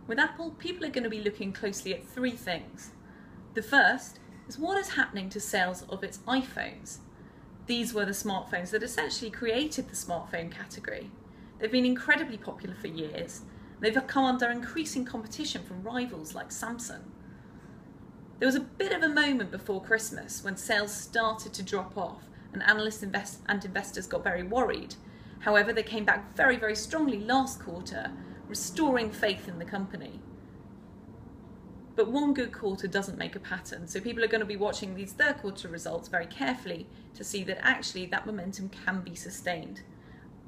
With Apple, people are going to be looking closely at three things. The first is what is happening to sales of its iPhones. These were the smartphones that essentially created the smartphone category. They've been incredibly popular for years. They've come under increasing competition from rivals like Samsung. There was a bit of a moment before Christmas when sales started to drop off and analysts and investors got very worried. However, they came back very, very strongly last quarter, restoring faith in the company. But one good quarter doesn't make a pattern, so people are going to be watching these third quarter results very carefully to see that actually that momentum can be sustained.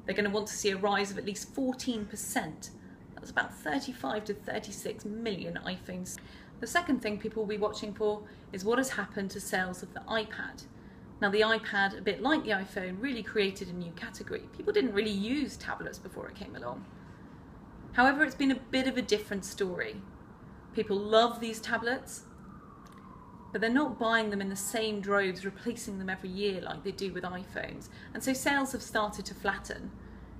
They're going to want to see a rise of at least 14%. That's about 35 to 36 million iPhones. The second thing people will be watching for is what has happened to sales of the iPad. Now the iPad, a bit like the iPhone, really created a new category. People didn't really use tablets before it came along. However, it's been a bit of a different story. People love these tablets, but they're not buying them in the same droves, replacing them every year like they do with iPhones. And so sales have started to flatten.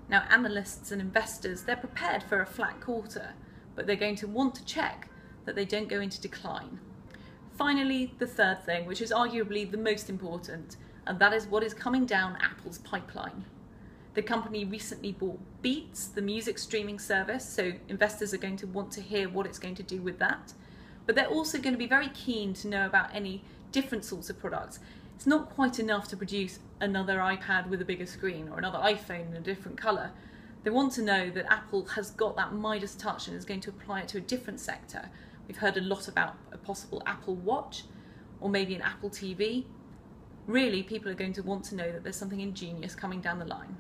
Now analysts and investors, they're prepared for a flat quarter, but they're going to want to check that they don't go into decline. Finally, the third thing, which is arguably the most important, and that is what is coming down Apple's pipeline. The company recently bought Beats, the music streaming service, so investors are going to want to hear what it's going to do with that. But they're also going to be very keen to know about any different sorts of products. It's not quite enough to produce another iPad with a bigger screen or another iPhone in a different colour. They want to know that Apple has got that Midas touch and is going to apply it to a different sector. We've heard a lot about a possible Apple Watch or maybe an Apple TV. Really, people are going to want to know that there's something ingenious coming down the line.